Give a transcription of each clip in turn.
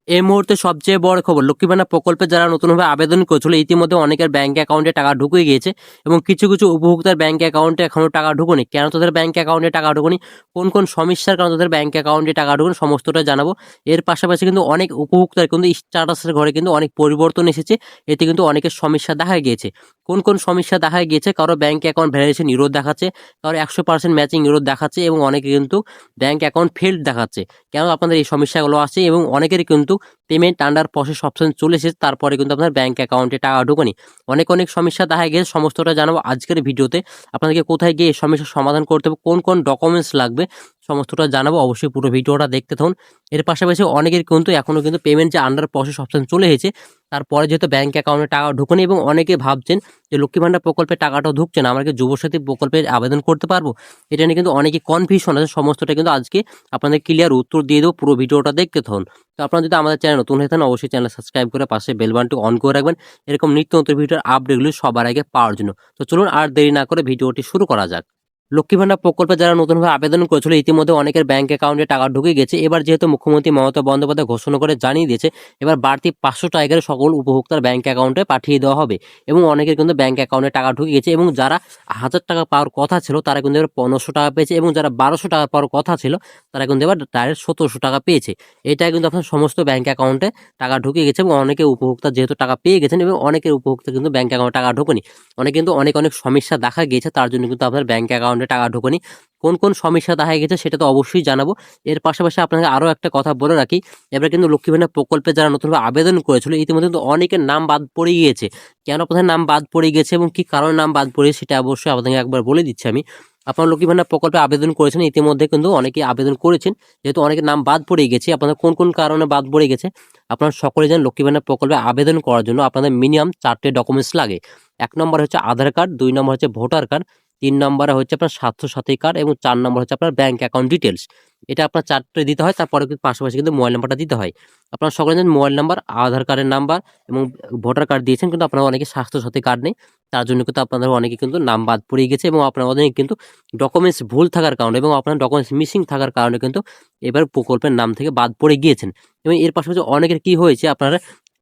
এই মুহূর্তে সবচেয়ে বড় খবর, লক্ষ্মী ভান্ডার প্রকল্পে যারা নতুনভাবে আবেদন করেছিল ইতিমধ্যে অনেকের ব্যাংক অ্যাকাউন্টে টাকা ঢুকে গিয়েছে এবং কিছু কিছু উপভোক্তার ব্যাংক অ্যাকাউন্টে এখনো টাকা ঢুকুনি। কেন তাদের ব্যাংক অ্যাকাউন্টে টাকা ঢুকুনি, কোন কোন সমস্যার কারণে তাদের ব্যাংক অ্যাকাউন্টে টাকা ঢুকুনি, সমস্তটা জানাবো। এর পাশাপাশি কিন্তু অনেক উপভোক্তার কিন্তু স্ট্যাটাসের ঘরে কিন্তু অনেক পরিবর্তন এসেছে, এতে কিন্তু অনেকের সমস্যা দেখা গিয়েছে। কোন কোন সমস্যা দেখা গিয়েছে, কারো ব্যাংক অ্যাকাউন্ট ভ্যালিডেশন ইরোর দেখাচ্ছে, কারো 100% ম্যাচিং ইরোর দেখাচ্ছে এবং অনেকে কিন্তু ব্যাংক অ্যাকাউন্ট ফেল্ড দেখাচ্ছে। কেন আপনাদের এই সমস্যাগুলো আছে এবং অনেকেরই কিন্তু পেমেন্ট আন্ডার প্রসেস অপশন চলে এসেছে, তারপরে কিন্তু আপনার ব্যাংক অ্যাকাউন্টে টাকা ঢোকেনি। অনেক অনেক সমস্যা দেখা গেছে, সমস্তটা জানাবো আজকের ভিডিওতে। আপনাদেরকে কোথায় গিয়ে এই সমস্যার সমাধান করতে হবে, কোন কোন ডকুমেন্টস লাগবে, সমস্তটা জানাবো। অবশ্যই পুরো ভিডিওটা দেখতে থাকুন। এর পাশাপাশি অনেকের কিন্তু এখনও কিন্তু পেমেন্ট যে আন্ডার প্রসেস অপশন চলে এসেছে, তারপরে যেহেতু ব্যাংক অ্যাকাউন্টে টাকা ঢোকেনি এবং অনেকে ভাবছেন যে লক্ষ্মী ভান্ডার প্রকল্পে টাকাটাও ঢুকছে না, আমরা কি যুবসাথী প্রকল্পে আবেদন করতে পারবো? এটা নিয়ে কিন্তু অনেকে কনফিউশন আছে, সমস্তটা কিন্তু আজকে আপনাদের ক্লিয়ার উত্তর দিয়ে দেবো। পুরো ভিডিওটা দেখতে থাকুন। তো আপনারা যদি আমাদের চ্যানেল নতুন হয়ে থাকেন অবশ্যই চ্যানেল সাবস্ক্রাইব করে পাশে বেল বাটনটি অন করে রাখবেন, এরকম নিত্য নতুন ভিডিওর আপডেটগুলি সবার আগে পাওয়ার জন্য। তো চলুন আর দেরি না করে ভিডিওটি শুরু করা যাক। লক্ষ্মী ভান্ডার প্রকল্পে যারা নতুনভাবে আবেদন করেছিল ইতিমধ্যে অনেকের ব্যাংক অ্যাকাউন্টে টাকা ঢুকে গেছে। এবার যেহেতু মুখ্যমন্ত্রী মমতা বন্দ্যোপাধ্যায় ঘোষণা করে জানিয়ে দিয়েছে, এবার বাড়তি 500 টাকা করে সকল উপভোক্তার ব্যাংক অ্যাকাউন্টে পাঠিয়ে দেওয়া হবে এবং অনেকের কিন্তু ব্যাংক অ্যাকাউন্টে টাকা ঢুকে গেছে এবং যারা 1000 টাকা পাওয়ার কথা ছিল তারা কিন্তু এবার 1500 টাকা পেয়েছে এবং যারা 1200 টাকা পাওয়ার কথা ছিল তারা কিন্তু এবার ডাইরেক্ট 1700 টাকা পেয়েছে। এটা কিন্তু আপনার সমস্ত ব্যাংক অ্যাকাউন্টে টাকা ঢুকে গেছে এবং অনেকে উপভোক্তা যেহেতু টাকা পেয়ে গেছেন এবং অনেকের উপভোক্তা কিন্তু ব্যাংক অ্যাকাউন্টে টাকা ঢোকেনি। অনেক কিন্তু অনেক অনেক সমস্যা দেখা গিয়েছে, তার জন্য কিন্তু আপনার ব্যাংক অ্যাকাউন্টে টাকা ঢোকেনি। কোন কোন সমস্যা দেখা গেছে সেটা তো অবশ্যই জানাবো। এর পাশাপাশি আপনাকে আরও একটা কথা বলে রাখি, এবার কিন্তু লক্ষ্মী ভান্ডার প্রকল্পে যারা নতুনভাবে আবেদন করেছিল ইতিমধ্যে কিন্তু অনেকের নাম বাদ পড়ে গিয়েছে। কেন আপনাদের নাম বাদ পড়ে গিয়েছে এবং কি কারণে নাম বাদ পড়ে সেটা অবশ্যই আপনাকে একবার বলে দিচ্ছি আমি। আপনারা লক্ষ্মী ভান্ডার প্রকল্পে আবেদন করেছেন ইতিমধ্যে কিন্তু অনেকে আবেদন করেছেন, যেহেতু অনেকের নাম বাদ পড়ে গেছে। আপনাদের কোন কোন কারণে বাদ পড়ে গেছে আপনারা সকলে জানেন। লক্ষ্মী ভান্ডার প্রকল্পে আবেদন করার জন্য আপনাদের মিনিমাম 4টে ডকুমেন্টস লাগে। 1 নম্বর হচ্ছে আধার কার্ড, 2 নম্বর হচ্ছে ভোটার কার্ড, 3 নম্বরে হচ্ছে আপনার স্বাস্থ্যসাথী কার্ড এবং 4 নম্বর হচ্ছে আপনার ব্যাংক অ্যাকাউন্ট ডিটেলস। এটা আপনার 4টে দিতে হয়, তারপরে কিন্তু পাশাপাশি কিন্তু মোবাইল নাম্বারটা দিতে হয়। আপনারা সকলে জানেন মোবাইল নাম্বার, আধার কার্ডের নাম্বার এবং ভোটার কার্ড দিয়েছেন, কিন্তু আপনারা অনেকে স্বাস্থ্যসাথী কার্ড নেই, তার জন্য কিন্তু আপনাদের অনেকে কিন্তু নাম বাদ পড়ে গেছে এবং আপনার অনেকে কিন্তু ডকুমেন্টস ভুল থাকার কারণে এবং আপনার ডকুমেন্টস মিসিং থাকার কারণে কিন্তু এবার প্রকল্পের নাম থেকে বাদ পড়ে গিয়েছেন। এবং এর পাশাপাশি অনেকের কি হয়েছে, আপনারা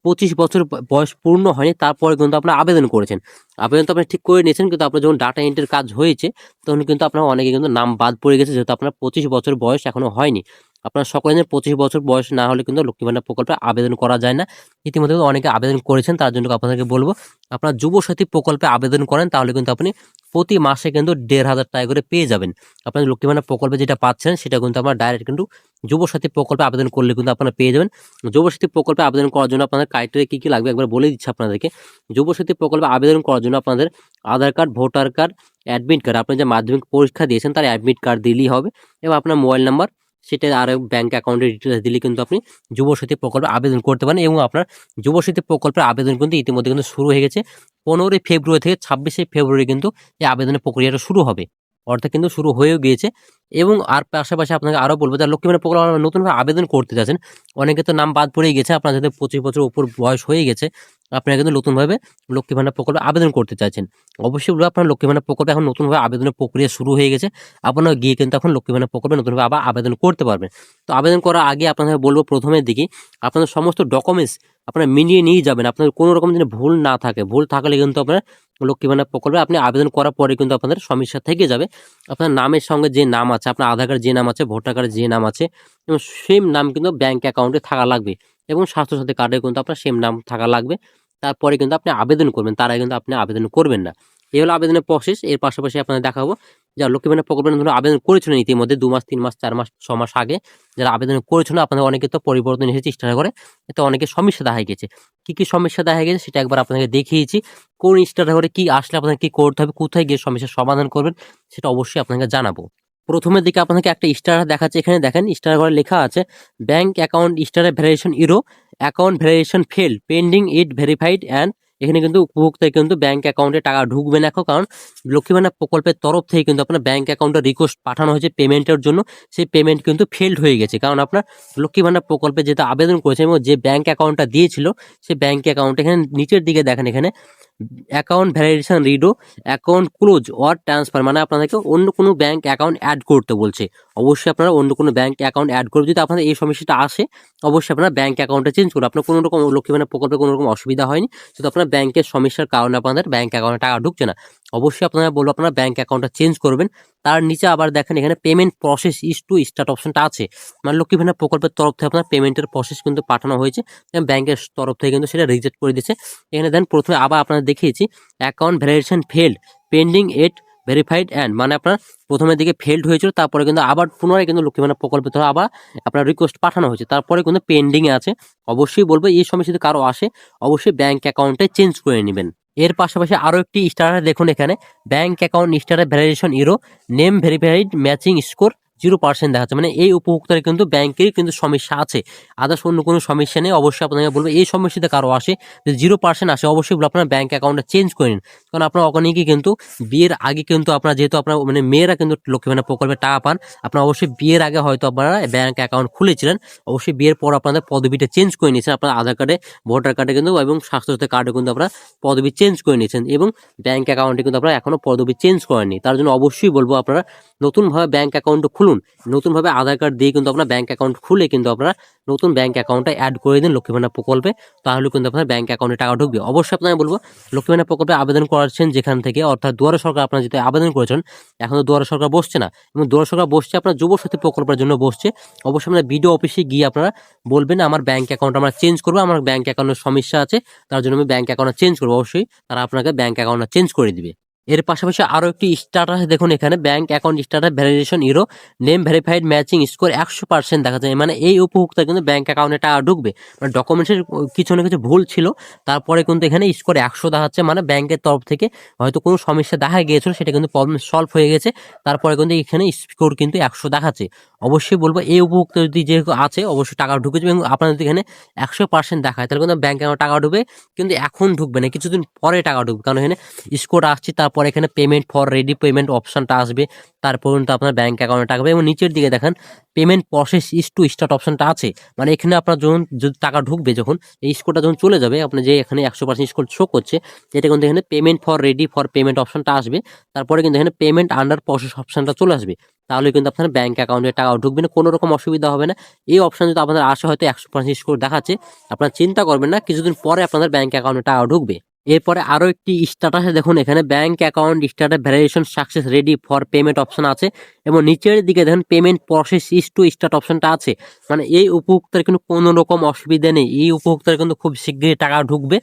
25 বছর বয়স পূর্ণ হয়নি তারপরে কিন্তু আপনারা আবেদন করেছেন। আবেদন তো আপনি ঠিক করে নিয়েছেন, কিন্তু আপনার যখন ডাটা এন্ট্রির কাজ হয়েছে তখন কিন্তু আপনার অনেকে কিন্তু নাম বাদ পড়ে গেছে, যেহেতু আপনার 25 বছর বয়স এখনো হয়নি। আপনারা সকলে জানেন 25 বছর বয়স না হলে কিন্তু লক্ষ্মী ভান্ডার প্রকল্পে আবেদন করা যায় না। ইতিমধ্যে কিন্তু অনেকে আবেদন করেছেন, তার জন্য আপনাদেরকে বলবো আপনার যুবসাথী প্রকল্পে আবেদন করেন, তাহলে কিন্তু আপনি প্রতি মাসে কিন্তু 1500 টাকা করে পেয়ে যাবেন। আপনার লক্ষ্মী ভান্ডার প্রকল্পে যেটা পাচ্ছেন সেটা কিন্তু আপনার ডাইরেক্ট কিন্তু যুবসাথী প্রকল্পে আবেদন করলে কিন্তু আপনারা পেয়ে যাবেন। যুবসাথী প্রকল্পে আবেদন করার জন্য আপনাদের ক্রাইটেরিয়া কী কী লাগবে একবার বলে দিচ্ছি আপনাদেরকে। যুবসাথী প্রকল্পে আবেদন করার জন্য আপনাদের Aadhaar card, voter card, admit card, আপনি যে মাধ্যমিক পরীক্ষা দিয়েছেন তার অ্যাডমিট কার্ড দিলেই হবে এবং আপনার মোবাইল নাম্বার, সেটা আর ব্যাংক অ্যাকাউন্টের ডিটেলস দিলে কিন্তু আপনি যুবসাথী প্রকল্পে আবেদন করতে পারেন। এবং আপনার যুবসাথী প্রকল্পের আবেদন কিন্তু ইতিমধ্যে কিন্তু শুরু হয়ে গেছে। 15ই ফেব্রুয়ারি থেকে 26শে ফেব্রুয়ারি কিন্তু এই আবেদনের প্রক্রিয়াটা শুরু হবে, অর্থাৎ কিন্তু শুরু হয়েও গিয়েছে। এবং আর পাশাপাশি আপনাকে আরও বলবো যারা লক্ষ্মী ভান্ডার প্রকল্পে নতুনভাবে আবেদন করতে যাচ্ছেন, অনেকে তো নাম বাদ পড়েই গেছে, আপনার যাদের 25 বছর উপর বয়স হয়ে গেছে আপনারা কিন্তু নতুনভাবে লক্ষ্মী ভান্ডার প্রকল্পে আবেদন করতে চাইছেন। অবশ্যই বলবো আপনার লক্ষ্মী ভান্ডার প্রকল্পে এখন নতুনভাবে আবেদনের প্রক্রিয়া শুরু হয়ে গেছে, আপনারা গিয়ে কিন্তু এখন লক্ষ্মী ভান্ডার প্রকল্পে নতুনভাবে আবার আবেদন করতে পারবেন। তো আবেদন করার আগে আপনাদের বলবো প্রথমের দিকে আপনাদের সমস্ত ডকুমেন্টস আপনারা মিলিয়ে নিয়ে যাবেন, আপনাদের কোনো রকম যেন ভুল না থাকে। ভুল থাকলে কিন্তু আপনার লক্ষ্মী ভান্ডার প্রকল্পে আপনি আবেদন করার পরে কিন্তু আপনাদের সমস্যা থেকে যাবে। আপনার নামের সঙ্গে যে নাম আছে, আপনার আধার কার্ডে যে নাম আছে, ভোটার কার্ডে যে নাম আছে এবং সেম নাম কিন্তু ব্যাংক অ্যাকাউন্টে থাকা লাগবে এবং স্বাস্থ্যসাথী কার্ডে কিন্তু আপনার সেম নাম থাকা লাগবে। তারপরে কিন্তু আপনি আবেদন করবেন, তার আগে কিন্তু আপনি আবেদন করবেন না। এই হলো আবেদনের প্রসেস। এর পাশাপাশি আপনাদের দেখাবো যারা লক্ষ্মী ভান্ডার প্রকল্পে ধরুন আবেদন করেছিলেন ইতিমধ্যে 2 মাস, 3 মাস, 4 মাস, 6 মাস আগে যারা আবেদন করেছিল, আপনাদের অনেকে তো পরিবর্তন এসেছে স্টার করে, এতে অনেকে সমস্যা দেখা গেছে। কি কি সমস্যা দেখা গেছে সেটা একবার আপনাদেরকে দেখিয়েছি। কোন স্টার করে কি আসলে আপনাদের কি করতে হবে, কোথায় গিয়ে সমস্যার সমাধান করবেন সেটা অবশ্যই আপনাকে জানাবো। প্রথমের দিকে আপনাকে একটা স্টার দেখাচ্ছে, এখানে দেখেন স্টার ঘরে লেখা আছে ব্যাংক অ্যাকাউন্ট স্টারের validation error, account validation fail, pending it verified and. এখানে কিন্তু উপভোক্তায় কিন্তু ব্যাংক অ্যাকাউন্টে টাকা ঢুকবে না এখন, কারণ লক্ষ্মী ভান্ডার প্রকল্পের তরফ থেকে কিন্তু আপনার ব্যাংক অ্যাকাউন্টে রিকোয়েস্ট পাঠানো হয়েছে পেমেন্টের জন্য, সেই পেমেন্ট কিন্তু ফেলড হয়ে গেছে। কারণ আপনার লক্ষ্মী ভান্ডার প্রকল্পে যেটা আবেদন করেছে এবং যে ব্যাংক অ্যাকাউন্টটা দিয়েছিল সেই ব্যাংক অ্যাকাউন্ট এখানে নিচের দিকে দেখেন, এখানে account validation রিডো, account close or transfer, মানে আপনাদেরকে অন্য কোনো ব্যাংক অ্যাকাউন্ট অ্যাড করতে বলছে। অবশ্যই আপনারা অন্য কোনো ব্যাংক অ্যাকাউন্ট অ্যাড করবে। যদি আপনাদের এই সমস্যাটা আসে, অবশ্যই আপনারা ব্যাংক অ্যাকাউন্টটা চেঞ্জ করুন। আপনার কোনো রকম লক্ষ্মী ভান্ডার প্রকল্পে কোনো রকম অসুবিধা হয়নি, শুধু আপনার ব্যাংকের সমস্যার কারণে আপনাদের ব্যাংক অ্যাকাউন্টে টাকা ঢুকছে না। অবশ্যই আপনারা বলবো আপনারা ব্যাংক অ্যাকাউন্টটা চেঞ্জ করবেন। তার নিচে আবার দেখেন এখানে payment process is to start অপশনটা আছে, মানে লক্ষ্মী ভান্ডার প্রকল্পের তরফ থেকে আপনার পেমেন্টের প্রসেস কিন্তু পাঠানো হয়েছে, ব্যাংকের তরফ থেকে কিন্তু সেটা রিজেক্ট করে দিয়েছে। এখানে দেন প্রথমে আবার আপনারা দেখিয়েছি account validation failed pending at verified and, মানে আপনার প্রথমের দিকে ফেল্ড হয়েছিল, তারপরে কিন্তু আবার পুনরায় কিন্তু লক্ষ্মী ভান্ডার প্রকল্পের তরফে আবার আপনার রিকোয়েস্ট পাঠানো হয়েছে, তারপরে কিন্তু পেন্ডিংয়ে আছে। অবশ্যই বলবো এই সময় যদি কারো আসে, অবশ্যই ব্যাংক অ্যাকাউন্টে চেঞ্জ করে নেবেন। এর পাশাপাশি আরও একটি স্টার দেখুন এখানে ব্যাংক অ্যাকাউন্ট স্টারের validation error name verified matching score 0% দেখাচ্ছে, মানে এই উপভোক্তার কিন্তু ব্যাংকের কিন্তু সমস্যা আছে, আদার্স অন্য কোনো সমস্যা নেই। অবশ্যই আপনাকে বলবো এই সমস্যাতে কারো আসে, যে 0% আসে, অবশ্যই আপনার ব্যাংক অ্যাকাউন্টটা চেঞ্জ করে নিন। কারণ আপনার অনেকেই কিন্তু বিয়ের আগে কিন্তু আপনার যেহেতু আপনার মানে মেয়েরা কিন্তু লক্ষ্মী ভান্ডার প্রকল্পে টাকা পান, আপনার অবশ্যই বিয়ের আগে হয়তো আপনারা ব্যাংক অ্যাকাউন্ট খুলেছিলেন, অবশ্যই বিয়ের পর আপনাদের পদবিটা চেঞ্জ করে নিয়েছেন, আপনার আধার কার্ডে ভোটার কার্ডে কিন্তু এবং স্বাস্থ্যসাথী কার্ডে কিন্তু আপনারা পদবি চেঞ্জ করে নিয়েছেন, এবং ব্যাংক অ্যাকাউন্টে কিন্তু আপনারা এখনো পদবি চেঞ্জ করেননি। তার জন্য অবশ্যই বলবো আপনারা নতুনভাবে ব্যাংক অ্যাকাউন্ট খুলুন, নতুনভাবে আধার কার্ড দিয়ে কিন্তু আপনার ব্যাংক অ্যাকাউন্ট খুলে কিন্তু আপনারা নতুন ব্যাংক অ্যাকাউন্টে অ্যাড করে দিন লক্ষ্মী ভান্ডার প্রকল্পে, তাহলে কিন্তু আপনার ব্যাংক অ্যাকাউন্টে টাকা ঢুকবে। অবশ্যই আপনাকে বলবো লক্ষ্মী ভান্ডার প্রকল্পে আবেদন করাচ্ছেন যেখান থেকে, অর্থাৎ দুয়ারে সরকার আপনারা যেটা আবেদন করেছেন, এখন তো দুয়ারে সরকার বসছে না, এবং দুয়ারে সরকার বসছে আপনার যুবসাথী প্রকল্পের জন্য বসছে। অবশ্যই আপনার বিডিও অফিসে গিয়ে আপনারা বলবেন আমার ব্যাংক অ্যাকাউন্ট আমরা চেঞ্জ করবো, আমার ব্যাংক অ্যাকাউন্টের সমস্যা আছে, তার জন্য আমি ব্যাংক অ্যাকাউন্ট চেঞ্জ করবো। অবশ্যই তারা আপনাকে ব্যাংক অ্যাকাউন্টটা চেঞ্জ করে দিবে। এর পাশাপাশি আরও একটি স্ট্যাটাস দেখুন এখানে bank account status validation error name verified matching score 100% দেখা যায়, মানে এই উপভোক্তা কিন্তু ব্যাংক অ্যাকাউন্টে টাকা ঢুকবে, মানে ডকুমেন্টসের কিছু না কিছু ভুল ছিল, তারপরে কিন্তু এখানে স্কোর 100 দেখাচ্ছে, মানে ব্যাংকের তরফ থেকে হয়তো কোনো সমস্যা দেখা গিয়েছিল, সেটা কিন্তু প্রবলেম সলভ হয়ে গেছে, তারপরে কিন্তু এখানে স্কোর কিন্তু 100 দেখাচ্ছে। অবশ্যই বলবো এই উপভোক্তা যদি যে আছে অবশ্যই টাকা ঢুকে যাবে, এবং আপনার যদি এখানে 100% দেখায় তাহলে কিন্তু ব্যাংক অ্যাকাউন্টে টাকা ঢুকবে, কিন্তু এখন ঢুকবে না, কিছুদিন পরে টাকা ঢুকবে, কারণ এখানে স্কোর আসছে, তারপর এখানে পেমেন্ট ফর রেডি পেমেন্ট অপশনটা আসবে, তারপর কিন্তু আপনার ব্যাংক অ্যাকাউন্টে টাকা, এবং নিচের দিকে দেখেন payment process is to start অপশনটা আছে, মানে এখানে আপনার যখন যদি টাকা ঢুকবে, যখন এই স্কোরটা যখন চলে যাবে আপনার যে এখানে 100% স্কোর শো করছে, এটা কিন্তু এখানে payment for ready for payment অপশনটা আসবে, তারপরে কিন্তু এখানে পেমেন্ট আন্ডার প্রসেস অপশনটা চলে আসবে, তাহলে কিন্তু আপনার ব্যাংক অ্যাকাউন্টে টাকা ঢুকবে না, কোনো রকম অসুবিধা হবে না। এই অপশন যদি আপনাদের আসে হয়তো 100% স্কোর দেখাচ্ছে, আপনারা চিন্তা করবেন না, কিছুদিন পরে আপনাদের ব্যাংক অ্যাকাউন্টে টাকা ঢুকবে। এরপরে আরো একটি স্ট্যাটাসে দেখুন এখানে bank account status validation success ready for payment option আছে, এবং নিচের দিকে দেখেন payment process is to start অপশনটা আছে, মানে এই উপভোক্তার কিন্তু কোনো রকম অসুবিধা নেই, এই উপভোক্তার কিন্তু খুব শীঘ্রই টাকা ঢুকবে,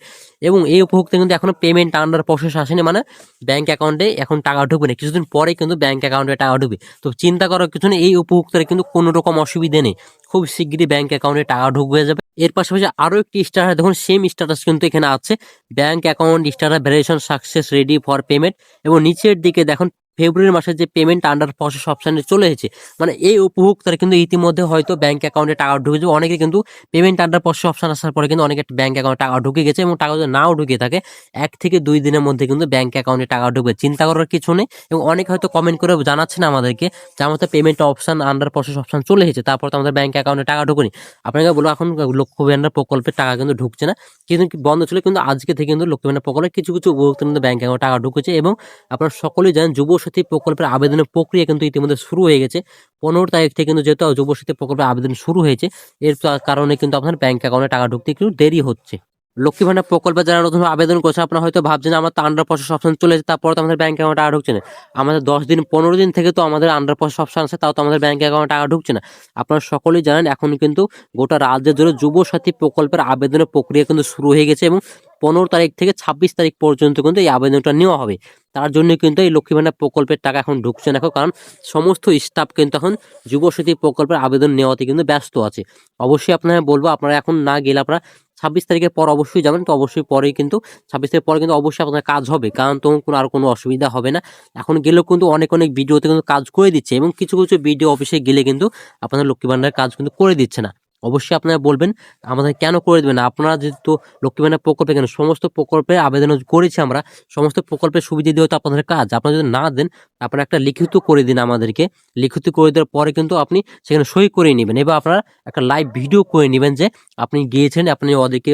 এবং এই উপভোক্তা কিন্তু এখনো পেমেন্ট আন্ডার প্রসেস আসেনি, মানে ব্যাংক অ্যাকাউন্টে এখন টাকা ঢুকবে না, কিছুদিন পরে কিন্তু ব্যাংক অ্যাকাউন্টে টাকা ঢুকবে। তো চিন্তা করার কিছু নেই, এই উপভোক্তার কিন্তু কোনো রকম অসুবিধা নেই, খুব শীঘ্রই ব্যাংক অ্যাকাউন্টে টাকা ঢুকবে যাবে। এর পাশাপাশি আরো একটি স্ট্যাটাস দেখুন, সেম স্ট্যাটাস কিন্তু এখানে আছে bank account status validation success ready for payment, এবং নিচের দিকে দেখুন ফেব্রুয়ারি মাসের যে পেমেন্ট আন্ডার প্রসেস অপশানে চলে এসেছে, মানে এই উপভোক্তারা কিন্তু ইতিমধ্যে হয়তো ব্যাংক অ্যাকাউন্টে টাকা ঢুকে যাবে। অনেকে কিন্তু পেমেন্ট আন্ডার প্রসেস অপশান আসার পরে কিন্তু অনেকে ব্যাংক অ্যাকাউন্টে টাকা ঢুকে গেছে, এবং টাকা যদি নাও ঢুকে থাকে 1 থেকে 2 দিনের মধ্যে কিন্তু ব্যাংক অ্যাকাউন্টে টাকা ঢুকবে, চিন্তা করার কিছু নেই। এবং অনেকে হয়তো কমেন্ট করে জানাচ্ছেন আমাদেরকে যে আমাদের payment option under process option চলে এসেছে, তারপর তো আমাদের ব্যাংক অ্যাকাউন্টে টাকা ঢুকেনি। আপনাকে বলবো এখন লক্ষ্মী ভান্ডার প্রকল্পের টাকা কিন্তু ঢুকছে না, কিন্তু বন্ধ ছিল, কিন্তু আজকে থেকে কিন্তু লক্ষ্মী ভান্ডার প্রকল্পে কিছু কিছু উপভোক্তা কিন্তু ব্যাংক অ্যাকাউন্টে টাকা ঢুকেছে। এবং আপনারা সকলেই জানেন যুবসাথী প্রকল্পের আবেদনের প্রক্রিয়া কিন্তু ইতিমধ্যে শুরু হয়ে গেছে, 15 তারিখ থেকে কিন্তু যেহেতু যুবসাথী প্রকল্পের আবেদন শুরু হয়েছে, এর কারণে কিন্তু আপনার ব্যাংক অ্যাকাউন্টে টাকা ঢুকতে একটু দেরি হচ্ছে। লক্ষ্মী ভান্ডার প্রকল্পে যারা নতুন আবেদন করছে আপনারা হয়তো ভাবছেন আমার তো আন্ডার প্রসেস অপশন চলে এসেছে, তারপর তো আমাদের ব্যাংক অ্যাকাউন্টে টাকা ঢুকছে না। আমাদের 10 দিন 15 দিন থেকে তো আমাদের আন্ডার প্রসেস অপশন আছে, তাও তো আমাদের ব্যাংক অ্যাকাউন্টে টাকা ঢুকছে না। আপনারা সকলেই জানেন এখন কিন্তু গোটা রাজ্য জুড়ে যুবসাথী প্রকল্পের আবেদনের প্রক্রিয়া কিন্তু শুরু হয়ে গেছে, এবং 15 তারিখ থেকে 26 তারিখ পর্যন্ত কিন্তু এই আবেদনটা নেওয়া হবে। তার জন্য কিন্তু এই লক্ষ্মী ভান্ডার প্রকল্পের টাকা এখন ঢুকছে না, কারণ সমস্ত স্টাফ কিন্তু এখন যুবসাথী প্রকল্পের আবেদন নেওয়াতে কিন্তু ব্যস্ত আছে। অবশ্যই আপনারা বলবো আপনারা এখন না গেলে আপনারা 26 তারিখের পর অবশ্যই যাবেন, তো অবশ্যই পরেই কিন্তু 26 তারিখ পরে কিন্তু অবশ্যই আপনার কাজ হবে, কারণ তখন কোনো আর কোনো অসুবিধা হবে না। এখন গেলেও কিন্তু অনেক অনেক ভিডিওতে কিন্তু কাজ করে দিচ্ছে, এবং কিছু কিছু ভিডিও অফিসে গেলে কিন্তু আপনাদের লক্ষ্মী ভান্ডারের কাজ কিন্তু করে দিচ্ছে না। অবশ্যই আপনারা বলবেন আমাদের কেন করে দেবেন না, আপনারা যেহেতু লক্ষ্মী ভান্ডার প্রকল্পে কেন সমস্ত প্রকল্পে আবেদন করেছি আমরা, সমস্ত প্রকল্পের সুবিধা দিয়ে তো আপনাদের কাজ, আপনারা যদি না দেন আপনারা একটা লিখিত করে দিন আমাদেরকে, লিখিত করে দেওয়ার পরে কিন্তু আপনি সেখানে সই করে নেবেন, এবার আপনারা একটা লাইভ ভিডিও করে নেবেন যে আপনি গিয়েছেন, আপনি ওদেরকে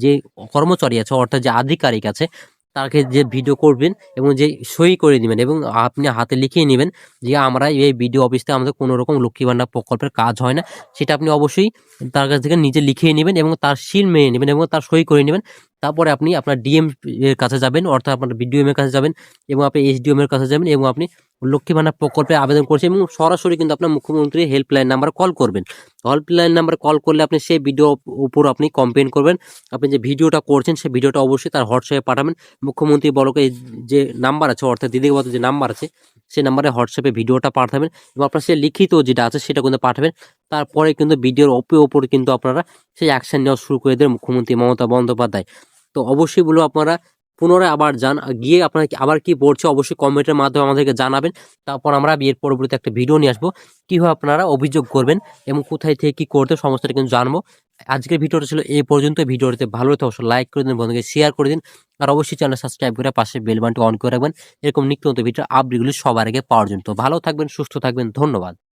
যে কর্মচারী আছে অর্থাৎ যে আধিকারিক আছে তাকে যে ভিডিও করবেন এবং যে সই করে নেবেন এবং আপনি হাতে লিখিয়ে নেবেন যে আমরা এই ভিডিও অফিস থেকে আমাদের কোনো রকম লক্ষ্মী ভান্ডার প্রকল্পের কাজ হয় না, সেটা আপনি অবশ্যই তার কাছ থেকে নিজে লিখিয়ে নেবেন এবং তার সিল মেরে নেবেন এবং তার সই করে নেবেন। তারপরে আপনি আপনার ডিএম এর কাছে যাবেন, অর্থাৎ আপনার বিডিওএম এর কাছে যাবেন এবং আপনি এসডিএম এর কাছে যাবেন এবং আপনি লক্ষ্মী ভান্ডার প্রকল্পে আবেদন করছেন এবং সরাসরি কিন্তু আপনার মুখ্যমন্ত্রী হেল্পলাইন নাম্বার কল করবেন। হেল্পলাইন নাম্বার কল করলে আপনি সেই ভিডিও উপর আপনি কমপ্লেন করবেন। আপনি যে ভিডিওটা করছেন সেই ভিডিওটা অবশ্যই তার হোয়াটসঅ্যাপে পাঠাবেন। মুখ্যমন্ত্রী বলকে যে নাম্বার আছে, অর্থাৎ দিদিগত যে নাম্বার আছে সেই নাম্বারে হোয়াটসঅ্যাপে ভিডিওটা পাঠাবেন এবং আপনার সে লিখিত যেটা আছে সেটা কিন্তু পাঠাবেন। তারপরে কিন্তু ভিডিওর ওপর কিন্তু আপনারা সেই অ্যাকশন নেওয়া শুরু করে দেবেন মুখ্যমন্ত্রী মমতা বন্দ্যোপাধ্যায়। তো অবশ্যই বলবো আপনারা পুনরায় আবার যান, গিয়ে আপনার আবার কি পড়ছে অবশ্যই কমেন্টের মাধ্যমে আমাদেরকে জানাবেন। তারপর আমরা বিয়ের পরবর্তী একটা ভিডিও নিয়ে আসবো কিভাবে আপনারা অভিযোগ করবেন এবং কোথায় থেকে কি করতে সমস্তটা কিন্তু জানবো। আজকের ভিডিওটা ছিল এই পর্যন্ত। ভিডিওটিতে ভালো লাগলে অবশ্যই লাইক করে দিন, বন্ধুকে শেয়ার করে দিন আর অবশ্যই চ্যানেল সাবস্ক্রাইব করে পাশে বেল বাটনটি অন করে রাখবেন এরকম নিত্য নতুন ভিডিও আপডেটগুলি সবার আগে পাওয়ার জন্য। তো ভালো থাকবেন, সুস্থ থাকবেন, ধন্যবাদ।